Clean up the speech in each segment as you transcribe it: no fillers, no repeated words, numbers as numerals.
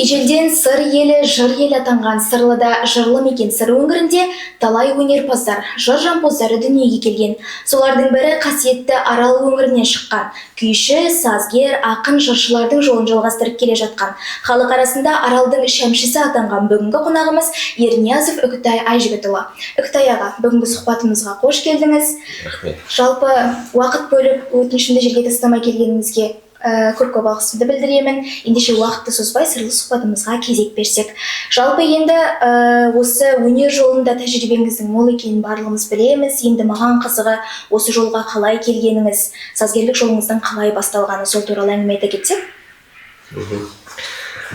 Ежелден сыр елі, жыр елі атанған Сырлыда жырлы мекен Сыр өңірінде талай өнерпаздар, жыр жампоздары дүниеге келген. Солардың бірі қасиетті Арал өңірінен шыққан. Күйші, сазгер, ақын жыршылардың жолын жалғастырып келе жатқан. Халық арасында Аралдың шәмшісі атанған бүгінгі қонағымыз Ерниязов Үкітай Айжігітұлы. Үкітай аға, бүгінгі сұхбатымызға қош келдіңіз. Рахмет. Жалпы уақыт бөліп өтінішімді жерге тастамай келгеніңізге көп алғысымды білдіремін. Ендеше уақытты созбай сырлы сұхбатымызға кезек берсек. Жалпы енді осы өнер жолында тәжірибеңіздің мол екенін барлығымыз білеміз. Енді маған қызығы осы жолға қалай келгеніңіз, сазгерлік жолыңыздың қалай басталғаны, сол туралы әңгіме айта кетсек.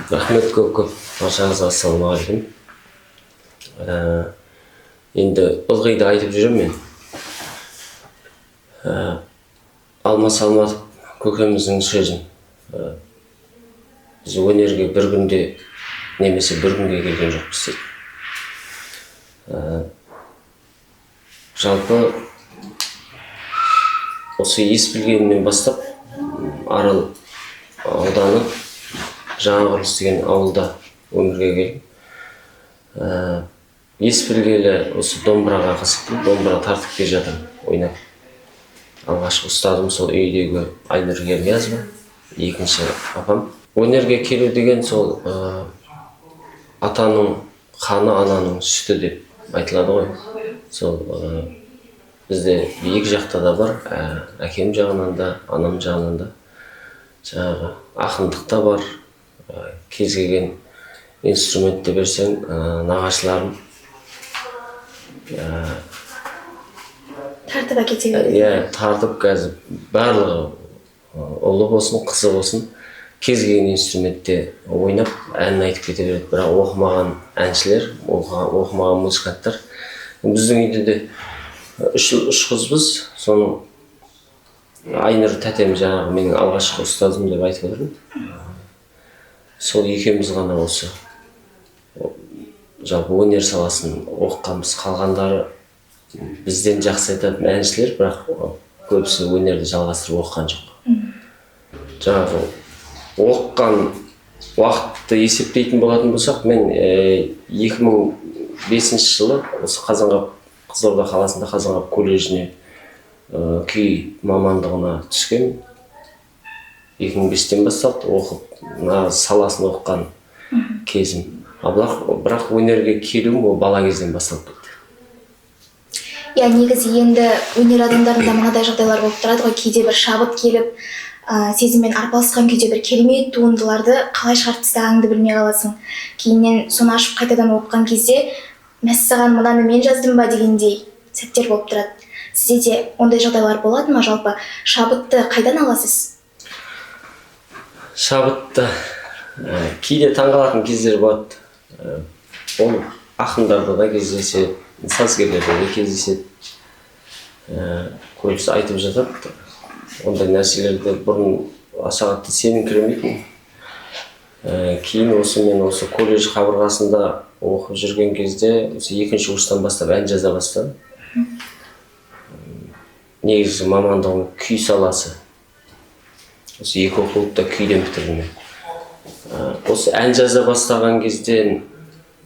Рахмет көп. Баршаңызға ассалаумағалейкум. Енді ылғиды айтып жүремін мен. Алмас Алматов көкеміздің сөзін. Біз өнерге бір күнде немесе бір күнге келген жоқпыз дейді. Жалпы осы ес білгенімнен бастап Арал ауданы Жаңақұрылыс деген ауылда өмірге келдім. Ес білгелі осы домбыраға қызықтым, домбыра тартып келе жатырмын, ойнап. Алғашқы ұстазым сол үйдегі Айнұр Ерниязова, екінші апам. Өнерге келу деген сол атаның қаны, ананың сүті деп айтылады ғой. Сол бізде екі жақта да бар, әкем жағынан да, анам жағынан да. Жаңағы ақындық та бар, кез келген инструментті берсең, нағашыларым Тартып әкете береді. Тартып қазір барлығы ұлы болсын, қызы болсын, кез келген инструментте ойнап, әнін айтып кете береді. Бірақ оқымаған әншілер, оқымаған музыканттар. Біздің үйде де үш қызбыз, соның Айнұр тәтем жаңағы менің алғашқы ұстазым деп айтып отырмын. Сол екеуміз ғана осы жалпы өнер саласын оқығанбыз, қалғандары бізден жақсы айтатын әншілер, бірақ көбісі өнерді жалғастырып оқыған жоқ. Жаңағы оқыған уақытты есептейтін болатын болсақ, мен 2005 жылы осы Қызылорда қаласында Қазанғап колледжіне күй мамандығына түскен. 2005-тен бастап оқып, саласын оқыған кезім. Бірақ өнерге келуім ол бала кезден басталып кетті. Негізі енді өнер адамдарында мынадай жағдайлар болып тұрады ғой, кейде бір шабыт келіп, сезіммен арпалысқан күйде бір керемет туындыларды қалай шығарып тастағаныңды білмей қаласың. Кейіннен соны ашып қайтадан оқыған кезде, мәссаған мынаны мен жаздым ба дегендей сәттер болып тұрады. Сізде де ондай жағдайлар болады ма? Жалпы шабытты қайдан аласыз? Шабытты кейде таңғалатын кездер болады. Ол ақындарда да кездеседі, сазгерлерде де кездеседі. Көбісі айтып жатады. Ондай нәрселерді бұрын аса қатты сеніңкіремейтін. Кейін мен осы колледж қабырғасында оқып жүрген кезде, осы екінші курстан бастап ән жаза бастадым. Негізгі мамандығым күй саласы. Осы екі оқулықта күйден бітірдім мен. Осы ән жаза бастаған кезден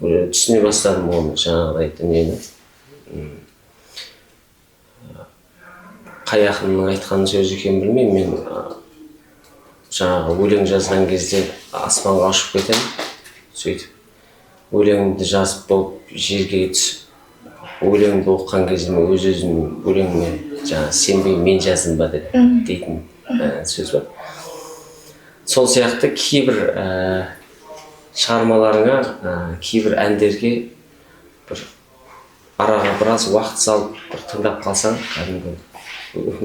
түсіне бастадым оны, жаңағыдай дүниені. Қай ақынның айтқан сөзі екенін білмеймін. Мен жаңағы өлең жазған кезде аспанға ұшып кетемін. Сөйтіп өлеңімді жазып болып жерге түсіп, өлеңімді оқыған кезде мен өз-өзім өлеңіме жаңағы сенбей мен жаздым ба дейтін сөз бар. Сол сияқты кейбір шығармаларыңа, кейбір әндерге бір араға біраз уақыт салып тыңдап қалсаң,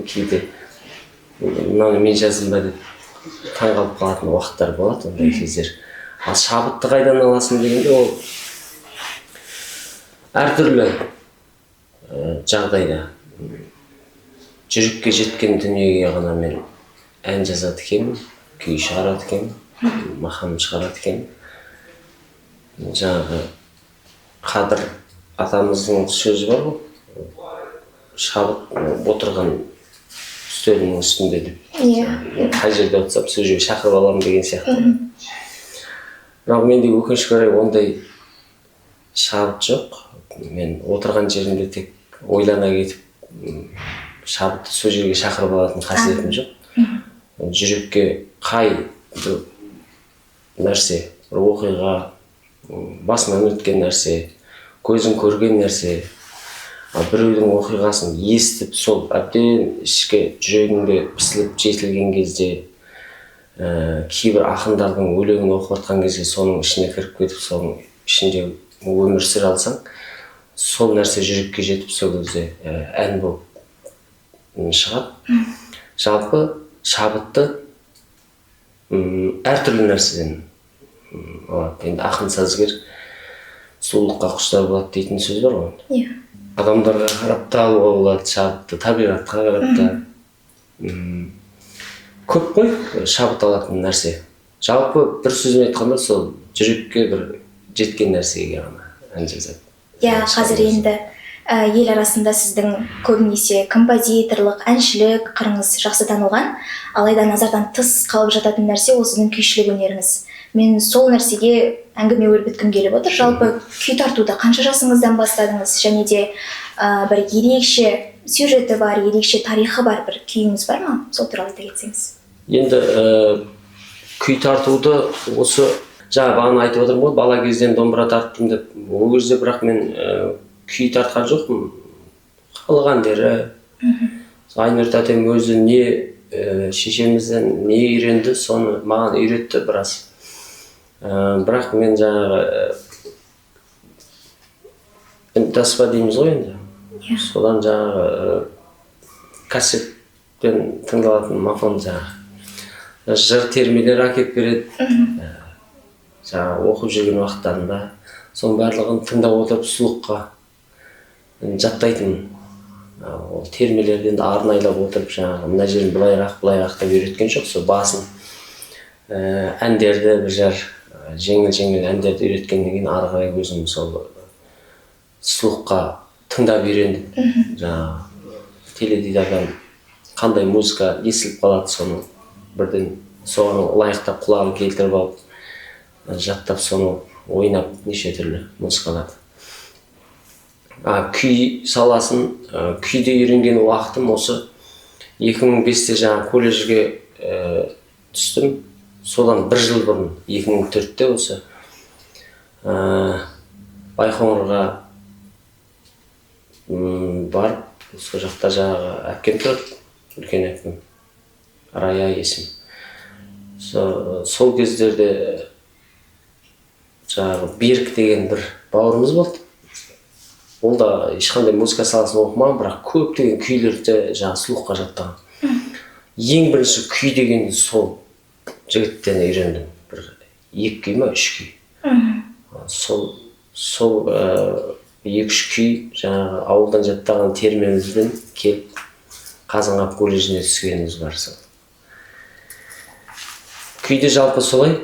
кейде мынаны мен жаздым ба деп таңғалып қалатын уақыттар болады, ондай кездер. Ал шабытты қайдан аласың дегенде, ол әртүрлі жағдайда жүрекке жеткен дүниеге ғана мен ән жазады екенмін, күй шығарады екенмін, мақам шығарады екенмін. Жаңағы Қадыр атамыздың сөзі бар ғой, шабыт отырған үстелінің үстінде деп. Қай жерде отырсам сол жерге шақырып аламын деген сияқты. бірақ менде өкінішке қарай ондай шабыт жоқ. Мен отырған жерімде тек ойлана кетіп шабытты сол жерге шақырып алатын қасиетім жоқ. Жүрекке қай бір нәрсе, бір оқиға, басынан өткен нәрсе, көзің көрген нәрсе, біреудің оқиғасын естіп, сол әбден ішке жүрегіңде пісіліп жетілген кезде, кейбір ақындардың өлеңін оқып жатқан кезде соның ішіне кіріп кетіп, соның ішінде өмір сүре алсаң, сол нәрсе жүрекке жетіп, сол кезде ән болып шығады. Жалпы шабытты әртүрлі нәрседен алады. Енді ақын сазгер сұлулыққа құштар болады дейтін сөз бар ғой. Адамдарға қарап та алуға болады шабытты, табиғатқа қарап та. Көп қой шабыт алатын нәрсе. Жалпы бір сөзбен айтқанда сол жүрекке бір жеткен нәрсеге ғана ән жазады. Қазір енді ел арасында сіздің көбінесе композиторлық, әншілік қырыңыз жақсы танылған, алайда назардан тыс қалып жататын нәрсе осының күйшілік өнеріңіз. Мен сол нәрсеге әңгіме өрбіткім келіп отыр. Жалпы күй тартуды қанша жасыңыздан бастадыңыз, және де бір ерекше сюжеті бар, ерекше тарихы бар бір күйіңіз бар ма? Сол туралы айта кетсеңіз. Енді күй тартуды осы жаңа бағана айтып отырмын ғой, бала кезден домбыра тарттым деп. Ол кезде бірақ мен күй тартқан жоқпын. Халық әндері, Айнұр тәтем өзі шешемізден не үйренді, соны маған үйретті біраз. Бірақ мен жаңағы таспа дейміз ғой енді. Содан жаңағы кассеттен тыңдалатын мафон жаңағы жыр термелер әкеп береді. Жаңағы оқып жүрген уақыттарында соның барлығын тыңдап отырып сұлыққа жаттайтын. Ол термелерден арнайлап отырып жаңағы мына жерін былайрақ деп үйреткен жоқ. Сол басын әндерді бір жеңіл әндерді үйреткеннен кейін ары қарай өзім сол сұлыққа тыңдап үйрендім. Жаңағы теледидардан қандай музыка естіліп қалады, соны бірден соған лайықтап құлағын келтіріп алып, жаттап соны ойнап неше түрлі музыкаларды. Күй саласын, күйде үйренген уақытым осы 2005-те жаңа колледжге түстім. Содан бір жыл бұрын 2004-те осы Байқоңырға барып, сол жақта жаңағы әпкем тұрады, үлкен әпкем, Рая есім. Сол кездерде жаңағы Берік деген бір бауырымыз болды. Ол да ешқандай музыка саласын оқымаған, бірақ көптеген күйлерді жаңағы слухқа жаттаған. Ең бірінші күй дегенді сол жігіттен үйрендім. Бір 2 күй ма, 3 күй. Сол 2-3 күй жаңағы ауылдан жаттаған термемізбен келіп Қазанғап колледжіне түскеніміз бар. Күйде жалпы солай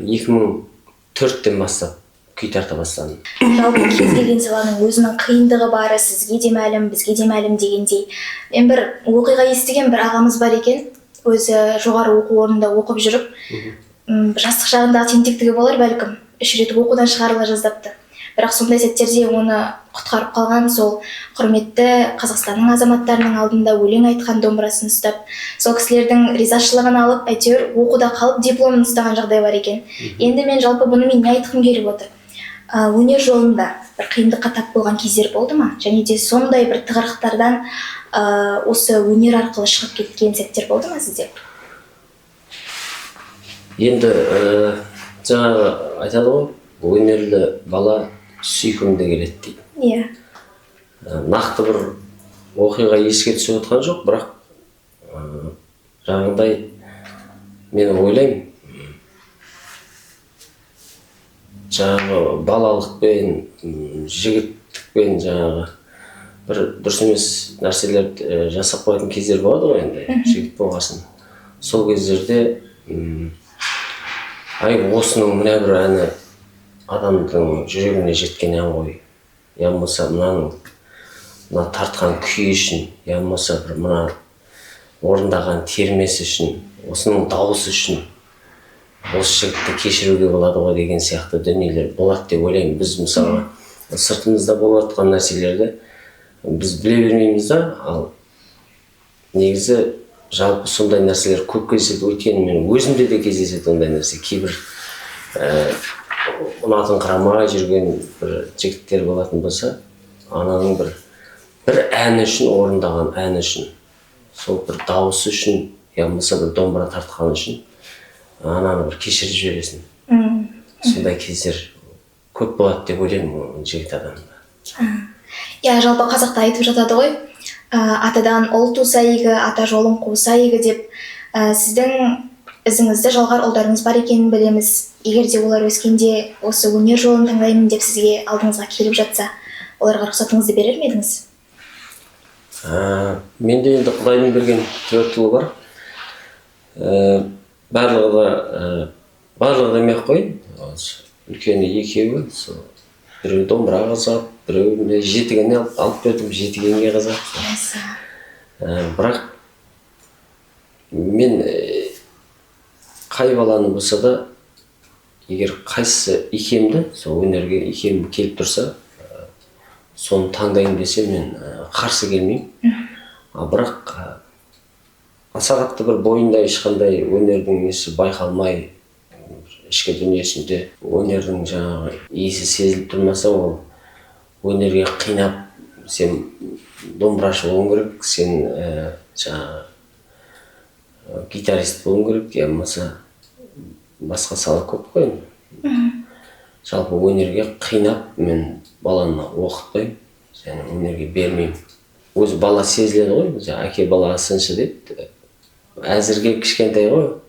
2004-тен бастап күй тарта бастадым. Жалпы кез келген саланың өзінің қиындығы бары, сізге де мәлім, бізге де мәлім дегендей. Мен бір оқиға естіген бір ағамыз бар екен, өзі жоғары оқу орнында оқып жүріп, жастық шағындағы тентектігі болар бәлкім, 3 рет оқудан шығарыла жаздапты. Бірақ сондай сәттерде оны құтқарып қалған сол құрметті Қазақстанның азаматтарының алдында өлең айтқан домбырасын ұстап, сол кісілердің ризашылығын алып, әйтеуір оқуда қалып дипломын ұстаған жағдай бар екен. Енді мен жалпы бұнымен не айтқым келіп отыр? Өнер жолында бір қиындыққа тап болған кездер болды ма? Және де сондай бір тығырықтардан осы өнер арқылы шығып кеткен сәттер болды ма сізде? Енді жаңағы айтады ғой, өнерлі бала сүйкімді келеді дейді. Нақты бір оқиға еске түсіп отқан жоқ, бірақ жаңағыдай мен ойлаймын, жаңағы балалықпен, жігіттікпен жаңағы бір дұрыс емес нәрселерді жасап қоятын кездер болады ғой енді, жігіт болғасын. Сол кездерде осының мына бір әні адамдың жүрегіне жеткен ән ғой. Я болмаса мына тартқан күй үшін, я болмаса бір мына орындаған термесі үшін, осының дауысы үшін осы жігітті кешіруге болады ғой деген сияқты дүниелер болады деп ойлаймын. Біз мысалы сыртымызда болып жатқан нәрселерді біз біле бермейміз да, ал негізі жалпы сондай нәрселер көп кездеседі. Өйткені мен өзімде де кездеседі ондай нәрсе. Кейбір ұнатыңқырамай жүрген бір жігіттер болатын болса, ананың бір әні үшін, орындаған әні үшін, сол бір дауысы үшін, я болмаса бір домбыра тартқаны үшін ананы бір кешіріп жібересің. Сондай кездер көп болады деп ойлаймын жігіт адамда. Я жалпы қазақта айтып жатады ғой, атадан ұл туса игі, ата жолын қуса игі деп. Сіздің ізіңізді жалғар ұлдарыңыз бар екенін білеміз. Егер де олар өскенде осы өнер жолын таңдаймын деп сізге алдыңызға келіп жатса, оларға рұқсатыңызды берер ме едіңіз? Менде енді Құдайдың берген 4 ұлы бар. Барлығы да демей-ақ қойын. Үлкені 2-еуі, біреу домбыра қазақ, біреуіне жетіген алып бердім, жетігенге қазақ. Бірақ мен қай баланы болса да, егер қайсысы икемді, сол өнерге икем келіп тұрса, соны таңдайын десе мен қарсы келмеймін. Бірақ аса қатты бір бойында ешқандай өнердің несі байқалмай, ішкі дүниесінде өнердің жаңағы иісі сезіліп тұрмаса, ол өнерге қинап, сен домбырашы болуың керек, сен жаңағы гитарист болуың керек, я болмаса басқа сала көп қой. Жалпы өнерге қинап мен баланы оқытпаймын, және өнерге бермеймін. Өзі бала сезіледі ғой, әке балаға сыншы дейді. Әзірге кішкентай ғой.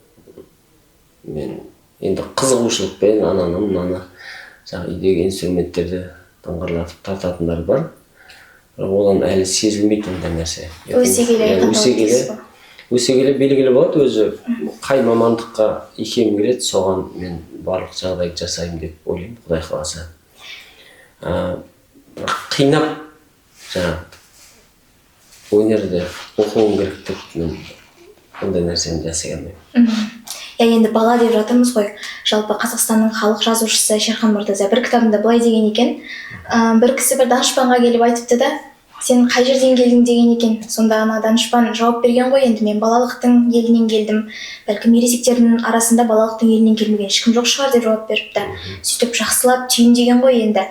Мен енді қызығушылықпен ананы мынаны жаңағы үйдегі инструменттерді тыңғырлатып тартатындар бар. Бірақ одан әлі сезілмейді ондай нәрсе. Өсе келе белгілі болады, өзі қай мамандыққа икем келеді, соған мен барлық жағдайды жасаймын деп ойлаймын, Құдай қаласа. Қинап жаңағы өнерді оқуым керек деп мен ондай нәрсені жасай алмаймын. Енді бала деп жатырмыз ғой. Жалпы Қазақстанның халық жазушысы Шерхан Мұртаза бір кітабында былай деген екен. Бір кісі бір данышпанға келіп айтыпты да, сен қай жерден келдің деген екен. Сонда ана данышпан жауап берген ғой, енді мен балалықтың елінен келдім. Бәлкім ересектердің арасында балалықтың елінен келмеген ешкім жоқ шығар деп жауап беріпті. Сөйтіп жақсылап түйін деген ғой енді.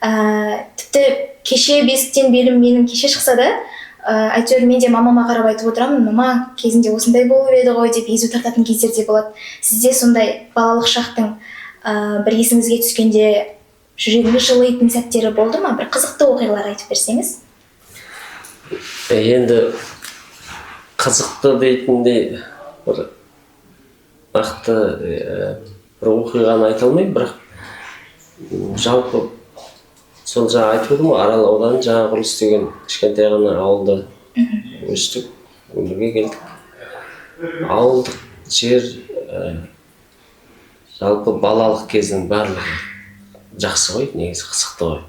Тіпті кеше бесіктен белім менің кеше шықса да, әйтеуір мен де мамама қарап айтып отырамын, мама кезінде осындай болып еді ғой деп езу тартатын кездерде болады. Сізде сондай балалық шақтың бір есіңізге түскенде жүрегіңіз жылайтын сәттері болды ма? Бір қызықты оқиғалар айтып берсеңіз. Енді қызықты дейтіндей бір нақты бір оқиғаны айта алмаймын, бірақ жалпы сол жаңа айтып отырмын, Арал ауданы жаңа құрылыс деген кішкентай ғана ауылда өстік, өмірге келдік. Ауылдық жер жалпы балалық кездің барлығы жақсы ғой, негізі қызықты ғой.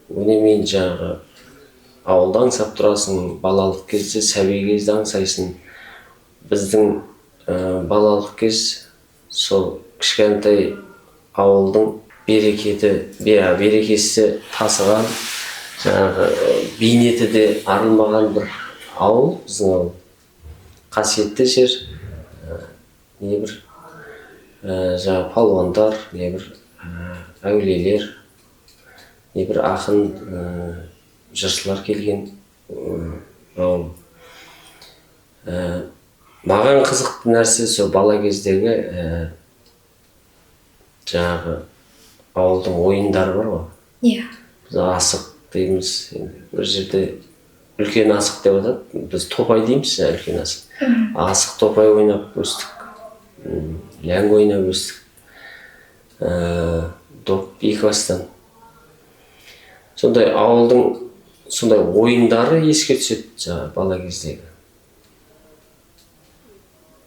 Өнемен жаңағы ауылда аңсап тұрасың, балалық кезде, сәби кезде аңсайсың. Біздің балалық кез сол кішкентай ауылдың берекесі тасыған, жаңағы бейнеті де арылмаған бір ауыл, біздің ауыл. Қасиетті жер, небір жаңағы палуандар, небір әулиелер, небір ақын жыршылар келген ауыл. Маған қызықты нәрсе сол бала кездегі жаңағы ауылдың ойындары бар ғой. Біз асық дейміз, бір жерде үлкен асық деп атады, біз топай дейміз, үлкен асық. Асық топай ойнап өстік, ләңгі ойнап өстік, доп екі бастан. Сондай ауылдың сондай ойындары еске түседі жаңағы бала кездегі.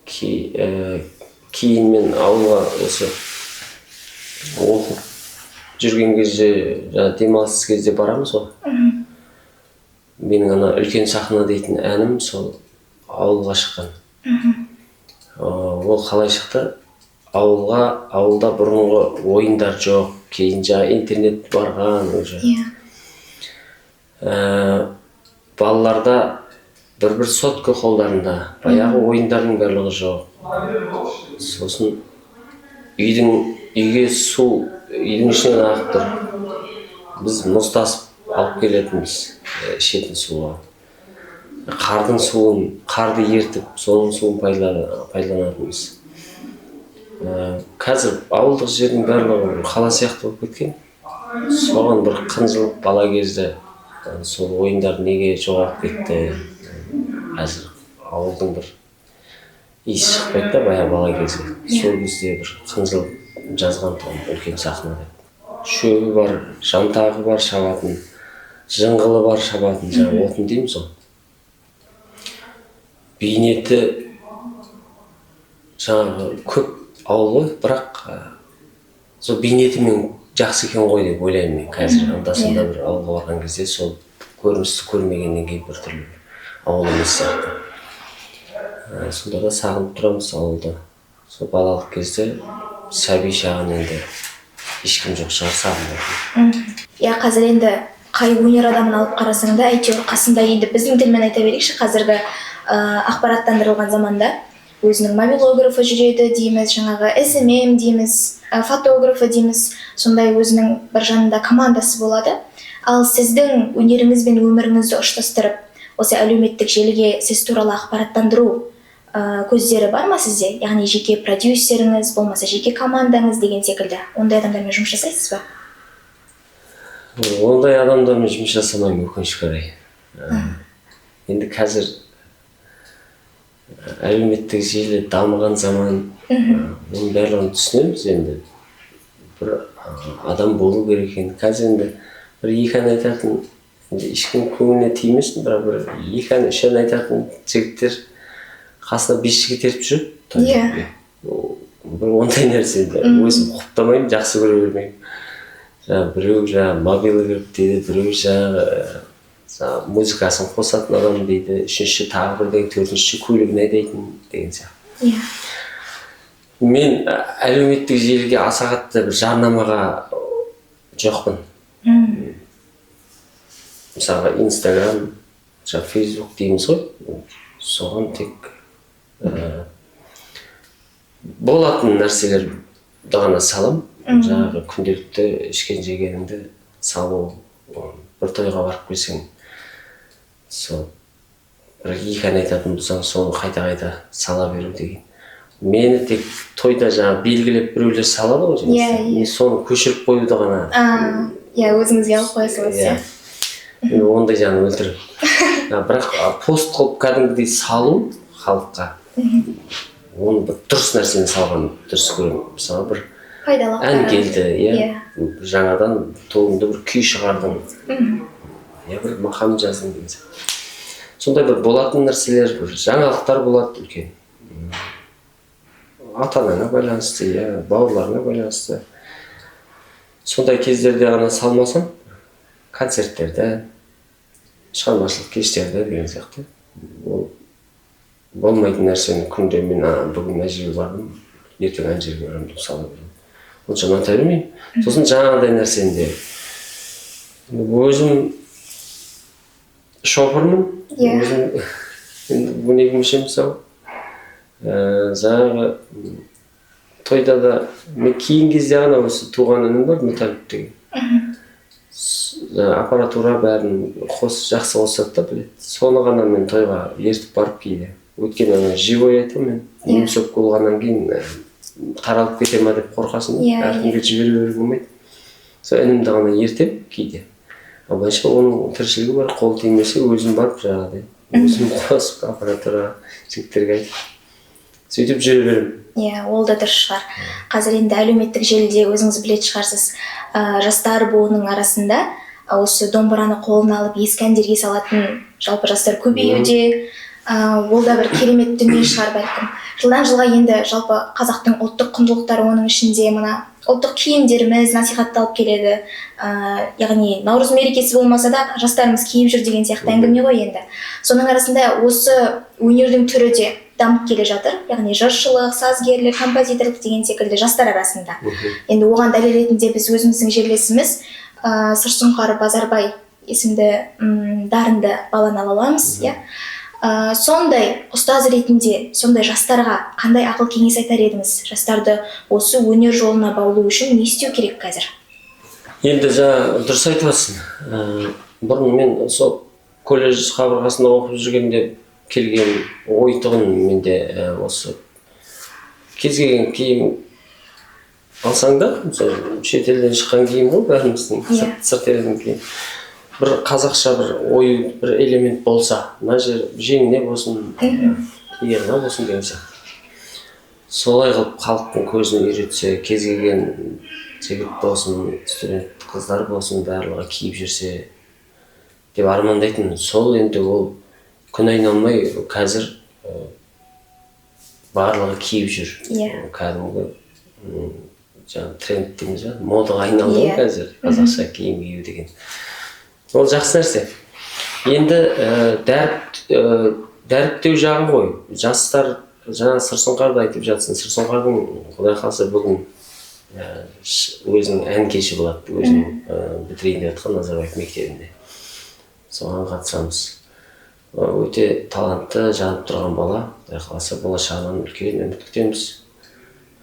Кейін мен ауылға осы оқып жүрген кезде, демалыс кезде барамыз ғой. Менің ана үлкен сахна дейтін әнім сол ауылға шыққан. ол қалай шықты? Ауылда бұрынғы ойындар жоқ, кейін жаңа интернет барған уже. Балаларда бір сотка қолдарында, баяғы ойындардың барлығы жоқ. Сосын үйге су, үйдің ішінен ағып тұр. Біз мұз тасып алып келетінбіз ішетін суға. Қарды ертіп, соның суын пайдаланатынбыз. Қазір ауылдық жердің барлығы қала сияқты болып кеткен. Соған бір қынжылып бала кезде сол ойындар неге жоғалып кетті. Қазір ауылдың бір иісі шықпайды да баяғы бала кезде. Сол кезде бір қынжылып жазған тұғым үлкен сахнада. Шөбі бар, жантағы бар шабатын, жыңғылы бар шабатын, жаңа отын дейміз ғой. Бейнеті жаңағы көп ауыл ғой, бірақ сол бейнеті мен жақсы екен ғой деп ойлаймын мен қазір. Анда-санда бір ауылға барған кезде сол көріністі көрмегеннен кейін бір түрлі ауыл емес сияқты. Сонда да сағынып тұрамыз ауылда. Сол балалық кезде сәби шағын енді ешкім жоқ шығар сағынып. Қазір енді қай өнер адамын алып қарасаң да, әйтеуір қасында енді біздің тілмен айта берейікші, қазіргі ақпараттандырылған заманда өзінің мобилографы жүреді дейміз, жаңағы SMM дейміз, фотографы дейміз, сондай өзінің бір жанында командасы болады. Ал сіздің өнеріңіз бен өміріңізді ұштастырып, осы әлеуметтік желіге сіз туралы ақпараттандыру көздері бар ма сізде? Яғни жеке продюсеріңіз, болмаса жеке командаңыз деген секілді. Ондай адамдармен жұмыс жасайсыз ба? Ондай адамдармен жұмыс жасамаймын, өкінішке орай. Енді қазір әлеуметтік желі дамыған заман, оның барлығын түсінеміз енді. Бір адам болу керек екен. Қазір енді бір екі ән айтатын, ешкім көңіліне тимесін, бірақ бір екі ән, үш ән айтатын жігіттер қасына 5 жігіт еріп жүреді. Бір ондай нәрсені өзім құптамаймын, жақсы көре бермеймін. Біреу мобилы кіріп дейді, біреу музыкасын қосатын адам дейді, үшінші тағы бір деген, төртінші көлігін айдайтын деген сияқты. Мен әлеуметтік желіге аса қатты бір жарнамаға жоқпын. Мысалға Instagram, Facebook дейміз ғой, соған тек болатын нәрселерді ғана салам. Жаңағы күнделікті ішкен жегеніңді салу, бір тойға барып келсең, сол бір екі ән айтатын болсаң, соны қайта-қайта сала беру деген. Мені тек тойда жаңағы белгілеп біреулер салады ғой, мен соны көшіріп қоюды ғана. Өзіңізге алып қоя саласыз. Ондай жаңа өлтіріп. Бірақ пост қылып кәдімгідей салу халыққа, оны бір дұрыс нәрсені салған дұрыс көремін. Мысалы бір ән келді, жаңадан туынды бір күй шығардың, бір мақам жаздың деген сияқты. Сондай бір болатын нәрселер, бір жаңалықтар болады үлкен. Ата-анаңа байланысты, бауырларыңа байланысты. Сондай кездерде ғана салмасам, концерттерді, шығармашылық кештерді деген сияқты. Болмайтын нәрсені күнде мен бүгін мына жерге бардым, ертең ана жерге барамын деп сала беремін. Онша ұната бермеймін. Сосын жаңағыдай нәрсенде өзім шопырмын, өзім өнеге мүше мысалы. Жаңағы тойда да мен кейін кезде ғана осы туған інім бар, Мүтәліп деген. Аппаратура бәрін жақсы қосады да біледі. Соны ғана мен тойға ертіп барып кейде. Өйткені живой айтамын мен. Немсөп болғаннан кейін таралып кете ма деп қорқасын, әркімге жібере беруге болмайды. Сол інімді ғана ертем кейде. Абайша оның тіршілігі бар, қол тимесе өзім барып жаңағыдай. Өзім қосып аппаратура жігіттерге айтып. Сөйтіп жүре беремін. Ол да дұрыс шығар. Қазір енді әлеуметтік желіде өзіңіз білетін шығарсыз, жастар буынының арасында осы домбыраны қолына алып ескі әндерге салатын жалпы жастар көбеюде. Ол да бір керемет дүние шығар бәлкім. Жылдан жылға енді жалпы қазақтың ұлттық құндылықтары, оның ішінде мына ұлттық киімдеріміз насихатталып келеді. Яғни наурыз мерекесі болмаса да жастарымыз киіп жүр деген сияқты әңгіме ғой енді. Соның арасында осы өнердің түрі де дамып келе жатыр. Яғни жыршылық, сазгерлік, композиторлық деген секілді жастар арасында. Енді оған дәлел ретінде біз өзіміздің жерлесіміз Сырсұңқар Базарбай есімді дарынды баланы ала аламыз, иә. Сондай ұстаз ретінде, сондай жастарға қандай ақыл кеңес айтар едіңіз? Жастарды осы өнер жолына баулу үшін не істеу керек қазір? Енді дұрыс айтып жатсың. Бұрын мен сол колледж қабырғасында оқып жүргенде келген ой тұғын менде осы кез келген киім алсаң да, шетелден шыққан киім ғой бәріміздің, сырт елдің киім. Бір қазақша бір ой, бір элемент болса, мына жер жеңіне болсын, иығына болсын деген сияқты. Солай қылып халықтың көзін үйретсе, кез келген жігіт болсын, студент қыздар болсын, барлығы киіп жүрсе деп армандайтын. Сол енді ол күн айналмай қазір барлығы киіп жүр. Кәдімгі тренд дейміз ба, модаға айналды қазір қазақша киім кию деген. Ол жақсы нәрсе. Енді дәріптеу жағын ғой. Жастар жаңа Сырсұңқарды айтып жатсын. Сырсұңқардың Құдай қаласа бүгін өзінің ән кеші болады. Өзінің бітірейін деп жатқан Назарбаев мектебінде. Соған қатысамыз. Өте талантты, жанып тұрған бала. Құдай қаласа болашағынан үлкен үміт күтеміз.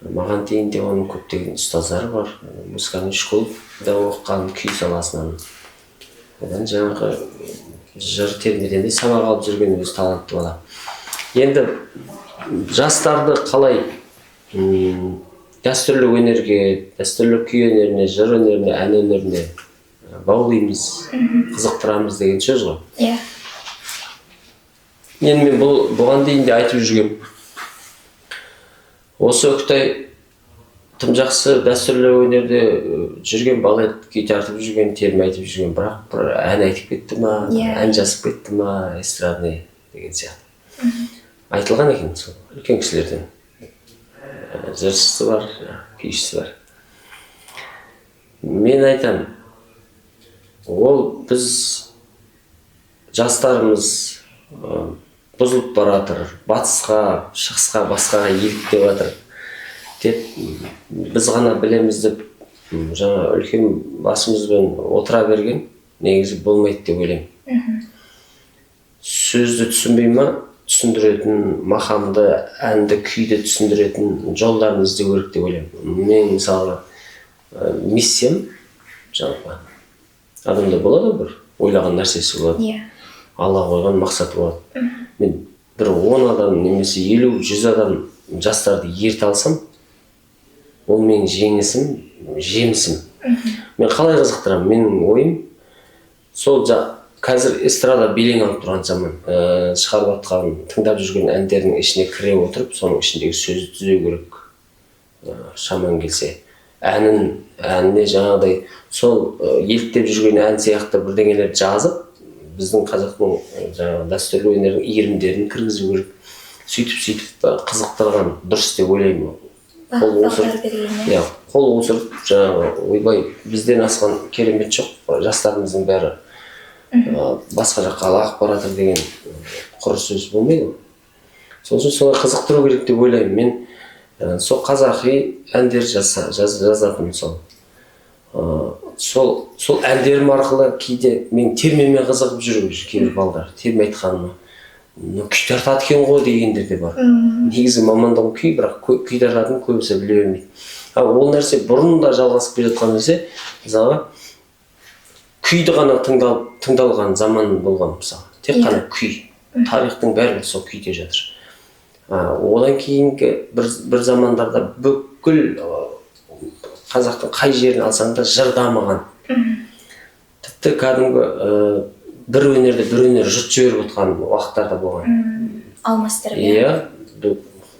Маған дейін де оның көптеген ұстаздары бар. Музыкальный школада оқыған, күй саласынан. Одан жаңағы жыр термеден де сабақ алып жүрген өзі талантты бала. Енді жастарды қалай дәстүрлі өнерге, дәстүрлі күй өнеріне, жыр өнеріне, ән өнеріне баулимыз, қызықтырамыз деген сөз ғой. Енді мен бұған дейін де айтып жүргем. Осы Өктай тым жақсы дәстүрлі өнерде жүрген бала, күй тартып жүрген, терме айтып жүрген, бірақ бір ән айтып кетті ма, ән жазып кетті ма, эстрадный деген сияқты. Айтылған екен сол үлкен кісілерден. Жыршысы бар, күйшісі бар. Мен айтам, ол біз жастарымыз бұзылып баратыр, батысқа, шығысқа, басқаға еліктеп жатыр деп біз ғана білеміз деп жаңа үлкен басымызбен отыра берген негізі болмайды деп ойлаймын. Сөзді түсінбей ма, түсіндіретін, мақамды, әнді, күйді түсіндіретін жолдарын іздеу керек деп ойлаймын. Мен мысалы миссиям жалпы адамда болады бір ойлаған нәрсесі болады. Алла қойған мақсаты болады. Мен бір 10 адам немесе 50-100 адам жастарды ерте алсам, ол менің жеңісім, жемісім. Мен қалай қызықтырамын? Менің ойым, сол қазір эстрада белең алып тұрған заман, шығарып атқан, тыңдап жүрген әндердің ішіне кіре отырып, соның ішіндегі сөзді түзеу керек. Шаман келсе, әніне жаңағыдай, сол еліктеп жүрген ән сияқты бірдеңелер жазып, біздің қазақтың дәстүрлі өнердің иірімдерін кіргізу керек. Сөйтіп қызықтырған дұрыс деп ойлаймын. Қол қусырып, ойбай, бізден асқан керемет жоқ, жастарымыздың бәрі басқа жаққа лағып баратыр деген құр сөз болмайды. Сол үшін солай қызықтыру керек деп ойлаймын. Мен сол қазақи әндер жазатын сол әндерім арқылы кейде мен термемен қызығып жүріп кейбір балдар, терме айтқаныма күй тартады екен ғой дегендер де бар. Негізі мамандығым күй, бірақ күй тартатын көбісі біле бермейді. Ол нәрсе бұрын да жалғасып келе жатқан нәрсе, мысалы күйді ғана тыңдалған заман болған мысалы. Тек қана күй. Тарихтың бәрі сол күйде жатыр. Одан кейінгі бір замандарда бүкіл қазақтың қай жерін алсаң да жыр дамыған. Тіпті кәдімгі бір өнер жұт жіберіп отқан уақыттарда болған. Алмастырып.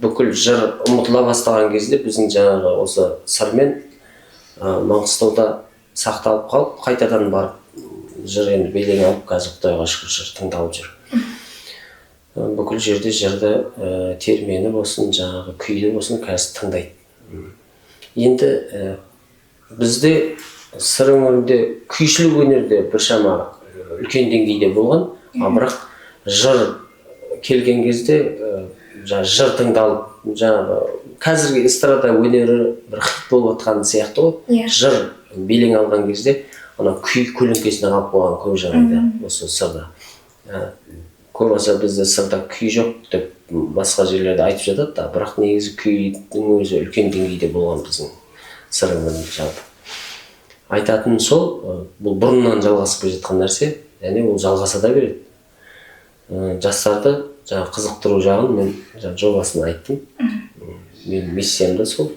Бүкіл жыр ұмытыла бастаған кезде біздің жаңағы осы сырмен Маңғыстауда сақталып қалып, қайтадан барып жыр енді белең алып, қазір Құдайға шүкір жыр тыңдалып жүр. Бүкіл жерде жырды, термені болсын, жаңағы күйді болсын, қазір тыңдайды. Енді бізде сыр өңірінде күйшілік өнерде біршама үлкен деңгейде болған, бірақ жыр келген кезде жыр тыңдалып, жаңағы қазіргі эстрада өнері бір хит болып жатқан сияқты ғой. Жыр белең алған кезде ана күй көлеңкесіне қалып қойған көп жағдайда осы сырда. Көбінесе бізде сырда күй жоқ деп басқа жерлерде айтып жатады да, бірақ негізі күйдің өзі үлкен деңгейде болған біздің сыр өңірінде жалпы. Айтатын сол, бұл бұрыннан жалғасып келе жатқан нәрсе, және ол жалғаса да береді. Жастарды қызықтыру жағын мен жобасын айттым. Мен миссиям да сол.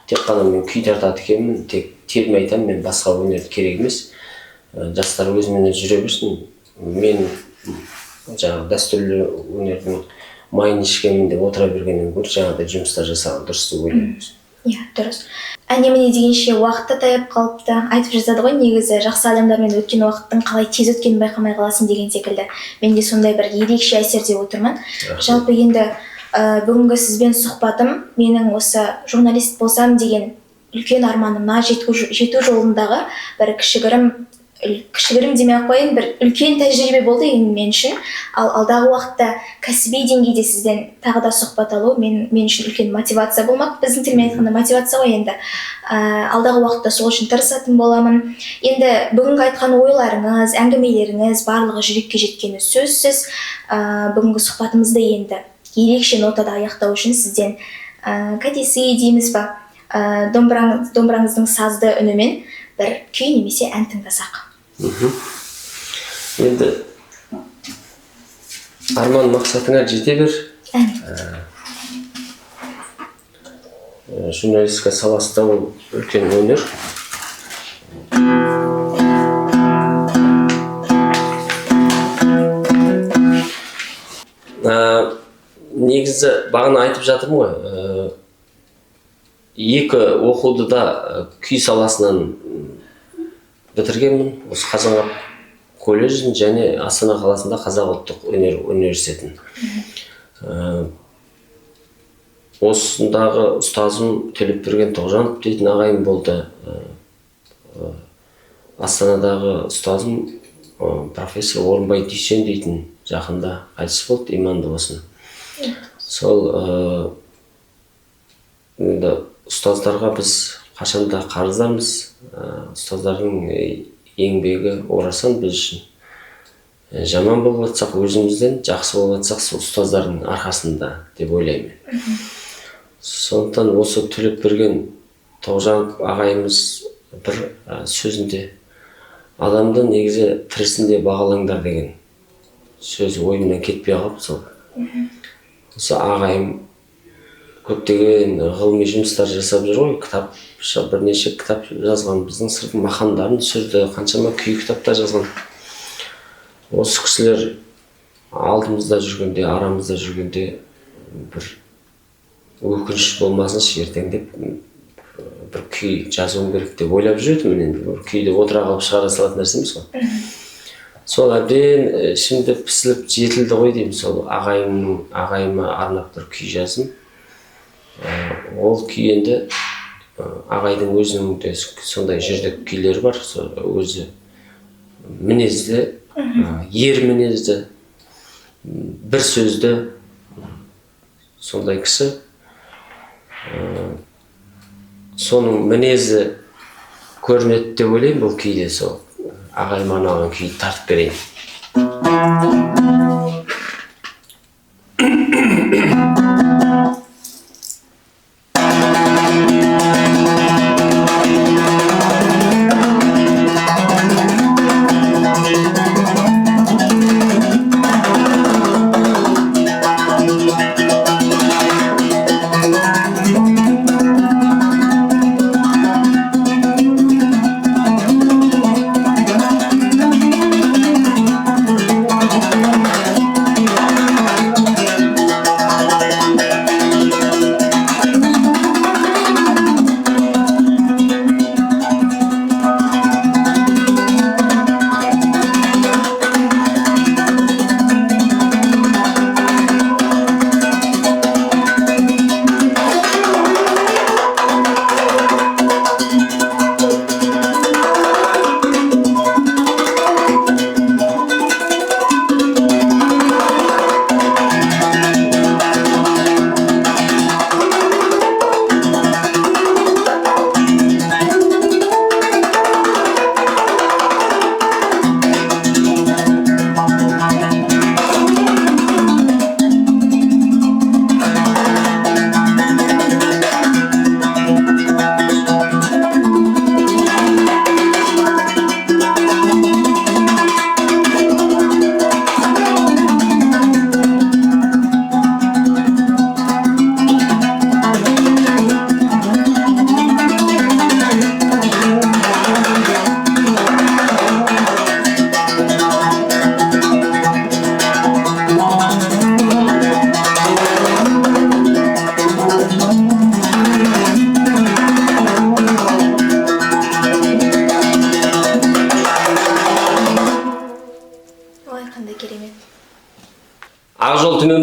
Тек қана мен күй тартады екенмін, тек терме айтамын, мен басқа өнерді керек емес. Жастар өзімен өзі жүре берсін. Мен дәстүрлі өнердің майын ішкенмін деп отыра бергеннен гөрі жаңағыдай жұмыстар жасаған дұрыс деп ойлаймын. Иә, дұрыс. Әне-міне дегенше уақыт та таяп қалыпты. Айтып жазады ғой, негізі жақсы адамдармен өткен уақыттың қалай тез өткенін байқамай қаласың деген секілді. Мен де сондай бір ерекше әсер деп отырмын. Жалпы енді бүгінгі сізбен сұхбатым менің осы журналист болсам деген үлкен арманыма жету жолындағы бір кішігірім демей-ақ қояйын, бір үлкен тәжірибе болды енді мен үшін. Ал алдағы уақытта кәсіби деңгейде сізден тағы да сұхбат алу мен үшін үлкен мотивация болмақ. Біздің тілмен айтқанда мотивация ғой енді. Алдағы уақытта сол үшін тырысатын боламын. Енді бүгінгі айтқан ойларыңыз, әңгімелеріңіз барлығы жүрекке жеткені сөзсіз. Бүгінгі сұхбатымызды енді ерекше нотада аяқтау үшін сізден кәдесый дейміз ба, домбыраңыздың сазды үнімен бір күй немесе ән тыңдасақ. Енді арман мақсатыңа жете бер. Журналистика саласында ол үлкен өнер. Негізі бағана айтып жатырмын ғой, екі оқуды да күй саласынан бітіргенмін. Осы Қазанғап колледжін және Астана қаласында Қазақ ұлттық өнер университетін. Осындағы ұстазым Төлепберген Тоғжанов дейтін ағайым болды. Астанадағы ұстазым профессор Орынбай Дүйсен дейтін жақында қайтыс болды, иманды болсын. Сол ұстаздарға біз қашанда қарыздармыз. Ұстаздардың еңбегі орасан біз үшін. Жаман болып жатсақ өзімізден, жақсы болып жатсақ сол ұстаздардың арқасында деп ойлаймын. Сондықтан осы Төлепберген Тоғжанов ағайымыз бір сөзінде адамды негізі тірісінде бағалаңдар деген сөзі ойымнан кетпей қалып сол. Осы ағайым көптеген ғылыми жұмыстар жасап жүр ғой, бірнеше кітап жазған, біздің сырдың мақамдарын түсірді, қаншама күй кітаптар жазған. Осы кісілер алдымызда жүргенде, арамызда жүргенде бір өкініш болмасыншы ертең деп бір күй жазуым керек деп ойлап жүретінмін. Енді бір күйді отыра қалып шығара салатын нәрсе емес қой. Сол әбден ішімде пісіліп жетілді ғой деймін. Сол ағайыма арнап бір күй жаздым. Ол күй енді ағайдың өзінің де сондай жүрдек күйлері бар. Өзі мінезді, ер мінезді, бір сөзді, сондай кісі. Соның мінезі көрінеді деп ойлаймын бұл күйде. Сол ағайыма арналған күйді тартып берейін.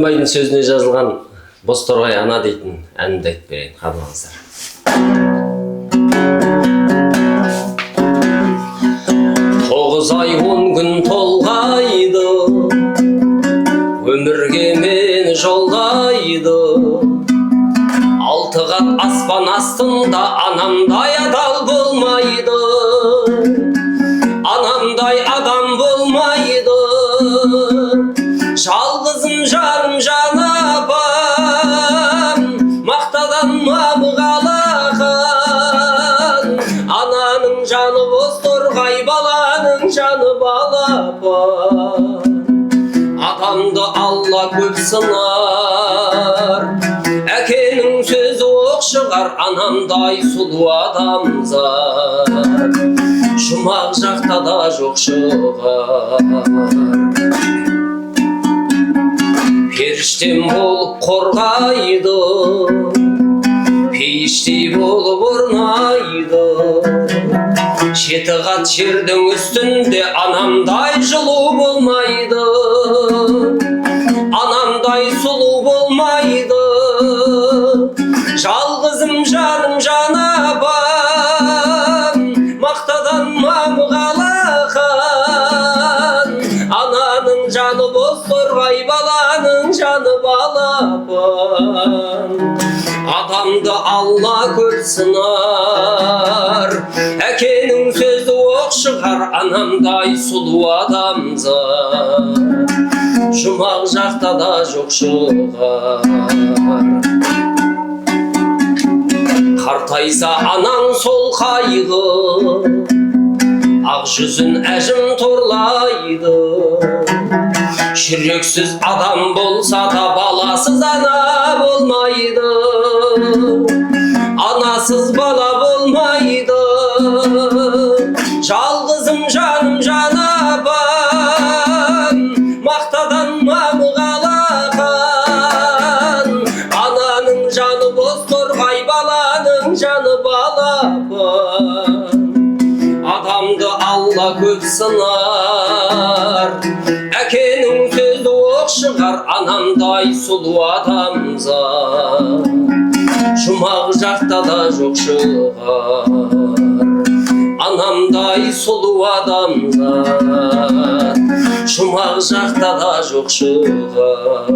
Дөнбайдың сөзіне жазылған Бозторғай ана дейтін әнді айтып берейін, қабылыңыздар. Тоғыз ай 10 күн толғайды, өмірге мен жолдайды. 6 қат аспан астында анамдай адал болмайды, анамдай адам болмайды. Жалғызым жаным жаны апам, мақтадан мабығалақан. Ананың жаны Бозторғай, баланың жаны балапан. Адамды Алла көп сынар, әкенің сөзі оқ шығар. Анамдай сұлу адамзат жұмақ жақта да жоқ шығар. Періштем болып қорғайды, пейіштей болып орнайды. 7 қат жердің үстінде анамдай жылу болмайды, анамдай сұлу болмайды. Жалғызым жаным жаны апам, мақтадан мамығалақан. Ананың жаны Бозторғай, баланың жаны балапан. Адамды Алла көп сынар, әкенің сөзі оқ шығар. Анамдай сұлу адамзат жұмақ жақта да жоқ шығар. Қартайса анаң сол қайғы, ақ жүзін әжім торлайды. Жүрексіз адам болса да баласыз ана болмайды, анасыз бала болмайды. Жалғызым жаным жаны апам, мақтадан мабығалақан. Ананың жаны Бозторғай, баланың жаны балапан. Адамды Алла көп сынар, әкенің сөзі оқ шығар. Анамдай сұлу адамзат жұмақ жақта да жоқ шығар. Анамдай сұлу адамзат жұмақ жақта да жоқ шығар.